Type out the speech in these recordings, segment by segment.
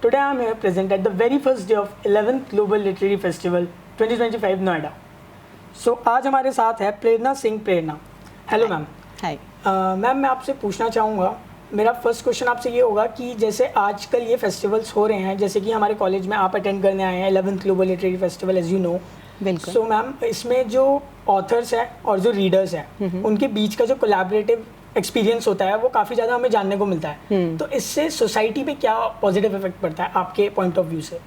Today I am here present at the very first day of 11th Global Literary Festival 2025 Noida. So आज हमारे साथ है Prerna Singh Prerna. Hello ma'am. Hi ma'am, मैं आपसे पूछना चाहूँगा, मेरा फर्स्ट क्वेश्चन आपसे ये होगा कि जैसे आजकल ये फेस्टिवल्स हो रहे हैं, जैसे कि हमारे कॉलेज में आप अटेंड करने आए हैं 11th global literary festival as you know. बिल्कुल. सो मैम, इसमें जो ऑथर्स हैं और जो रीडर्स हैं उनके बीच का जो कोलैबोरेटिव एक्सपीरियंस होता है वो काफ़ी ज़्यादा हमें जानने को मिलता है. तो इससे सोसाइटी पे क्या पॉजिटिव इफेक्ट पड़ता है आपके पॉइंट ऑफ व्यू से?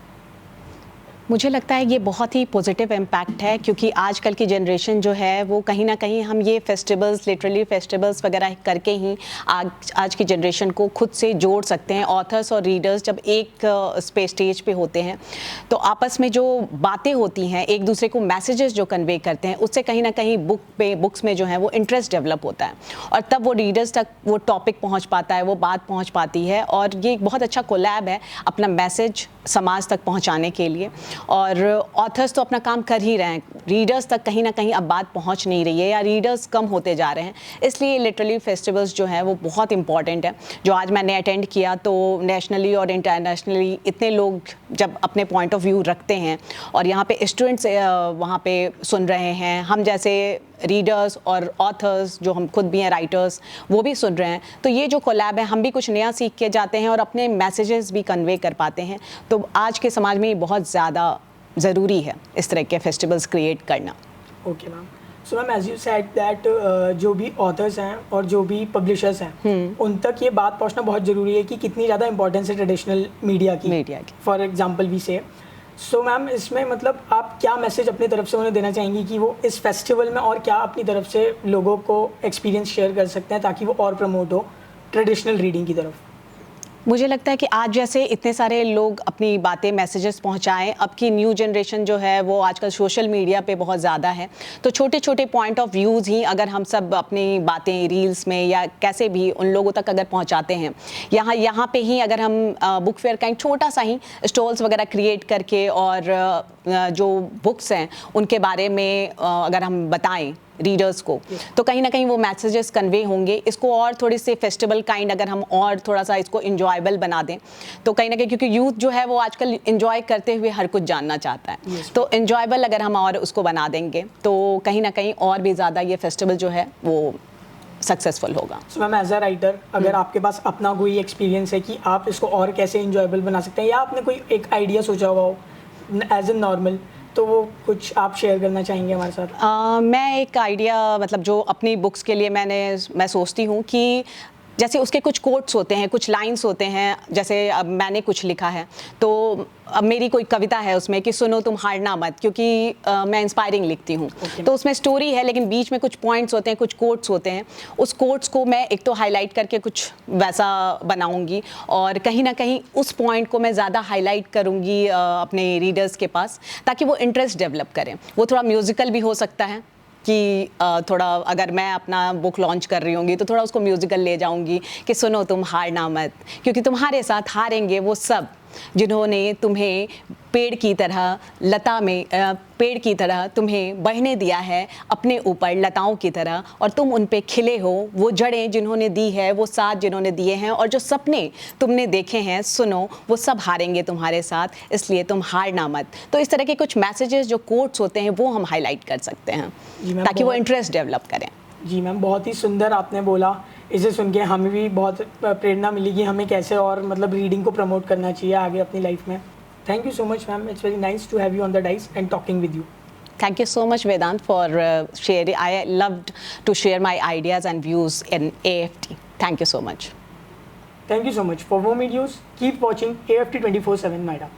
मुझे लगता है ये बहुत ही पॉजिटिव इम्पैक्ट है, क्योंकि आजकल की जनरेशन जो है वो कहीं ना कहीं हम ये फेस्टिवल्स, लिटरली फेस्टिवल्स वगैरह करके ही आज की जनरेशन को खुद से जोड़ सकते हैं. ऑथर्स और रीडर्स जब एक स्टेज पे होते हैं तो आपस में जो बातें होती हैं, एक दूसरे को मैसेजेस जो कन्वे करते हैं, उससे कहीं ना कहीं बुक्स में जो है वो इंटरेस्ट डेवलप होता है और तब वो रीडर्स तक वो टॉपिक पहुँच पाता है, वो बात पहुँच पाती है. और ये एक बहुत अच्छा कोलैब है अपना मैसेज समाज तक पहुँचाने के लिए. और ऑथर्स तो अपना काम कर ही रहे हैं, रीडर्स तक कहीं ना कहीं अब बात पहुंच नहीं रही है या रीडर्स कम होते जा रहे हैं. इसलिए लिटरली फेस्टिवल्स जो है वो बहुत इंपॉर्टेंट है. जो आज मैंने अटेंड किया तो नेशनली और इंटरनेशनली इतने लोग जब अपने पॉइंट ऑफ व्यू रखते हैं और यहाँ पे स्टूडेंट्स वहाँ पे सुन रहे हैं, हम जैसे रीडर्स और ऑथर्स जो हम खुद भी हैं राइटर्स वो भी सुन रहे हैं, तो ये जो कोलैब है हम भी कुछ नया सीख के जाते हैं और अपने मैसेजेस भी कन्वे कर पाते हैं. तो आज के समाज में ये बहुत ज़्यादा ज़रूरी है इस तरह के फेस्टिवल्स क्रिएट करना. Okay ma'am. So ma'am, as you said that जो भी ऑथर्स हैं और जो भी पब्लिशर्स हैं उन तक ये बात पहुंचना बहुत ज़रूरी है कि कितनी ज़्यादा इंपॉर्टेंस है ट्रेडिशनल मीडिया की. फॉर एग्जांपल वी से. सो मैम, इसमें मतलब आप क्या मैसेज अपनी तरफ से उन्हें देना चाहेंगी कि वो इस फेस्टिवल में और क्या अपनी तरफ से लोगों को एक्सपीरियंस शेयर कर सकते हैं ताकि वो और प्रमोट हो ट्रेडिशनल रीडिंग की तरफ? मुझे लगता है कि आज जैसे इतने सारे लोग अपनी बातें, मैसेजेस पहुंचाएं, अब की न्यू जनरेशन जो है वो आजकल सोशल मीडिया पे बहुत ज़्यादा है, तो छोटे छोटे पॉइंट ऑफ व्यूज़ ही अगर हम सब अपनी बातें रील्स में या कैसे भी उन लोगों तक अगर पहुंचाते हैं, यहाँ पे ही अगर हम बुक फेयर का एक छोटा सा ही स्टॉल्स वगैरह क्रिएट करके और जो बुक्स हैं उनके बारे में अगर हम बताएं रीडर्स को, तो कहीं ना कहीं वो मैसेजेस कन्वे होंगे. इसको और थोड़ी सी फेस्टिवल काइंड अगर हम और थोड़ा सा इसको इंजॉयबल बना दें तो कहीं ना कहीं, क्योंकि यूथ जो है वो आजकल इंजॉय करते हुए हर कुछ जानना चाहता है, तो इंजॉयबल अगर हम और उसको बना देंगे तो कहीं ना कहीं और भी ज़्यादा ये फेस्टिवल जो है वो सक्सेसफुल होगा. So ma'am, as a writer अगर आपके पास अपना कोई एक्सपीरियंस है कि आप इसको और कैसे इंजॉयबल बना सकते हैं, या आपने कोई एक आइडिया सोचा हुआ हो एज ए नॉर्मल, तो वो कुछ आप शेयर करना चाहेंगे हमारे साथ? मैं एक आइडिया, मतलब जो अपनी बुक्स के लिए मैं सोचती हूँ कि जैसे उसके कुछ कोट्स होते हैं, कुछ लाइंस होते हैं. जैसे अब मैंने कुछ लिखा है तो अब मेरी कोई कविता है उसमें कि सुनो तुम हारना मत, क्योंकि मैं इंस्पायरिंग लिखती हूँ. तो उसमें स्टोरी है लेकिन बीच में कुछ पॉइंट्स होते हैं, कुछ कोट्स होते हैं. उस कोट्स को मैं एक तो हाईलाइट करके कुछ वैसा बनाऊंगी और कहीं ना कहीं उस पॉइंट को मैं ज़्यादा हाईलाइट करूँगी अपने रीडर्स के पास, ताकि वो इंटरेस्ट डेवलप करें. वो थोड़ा म्यूज़िकल भी हो सकता है कि थोड़ा अगर मैं अपना बुक लॉन्च कर रही होंगी तो थोड़ा उसको म्यूज़िकल ले जाऊंगी कि सुनो तुम हारना मत, क्योंकि तुम्हारे साथ हारेंगे वो सब जिन्होंने तुम्हें पेड़ की तरह तुम्हें बढ़ने दिया है अपने ऊपर लताओं की तरह, और तुम उन पे खिले हो. वो जड़ें जिन्होंने दी है, वो साथ जिन्होंने दिए हैं, और जो सपने तुमने देखे हैं सुनो वो सब हारेंगे तुम्हारे साथ, इसलिए तुम हारना मत. तो इस तरह के कुछ मैसेजेस जो कोट्स होते हैं वो हम हाईलाइट कर सकते हैं ताकि वो इंटरेस्ट डेवलप करें. जी मैम, बहुत ही सुंदर आपने बोला. इसे सुन के हमें भी बहुत प्रेरणा मिली कि हमें कैसे और मतलब रीडिंग को प्रमोट करना चाहिए आगे अपनी लाइफ में. Thank you so much ma'am. It's very nice to have you on the dais and talking with you. Thank you so much, Vedant, for sharing. I loved to share my ideas and views in AFT. Thank you so much. Thank you so much. For more videos, keep watching AFT 24/7 Noida.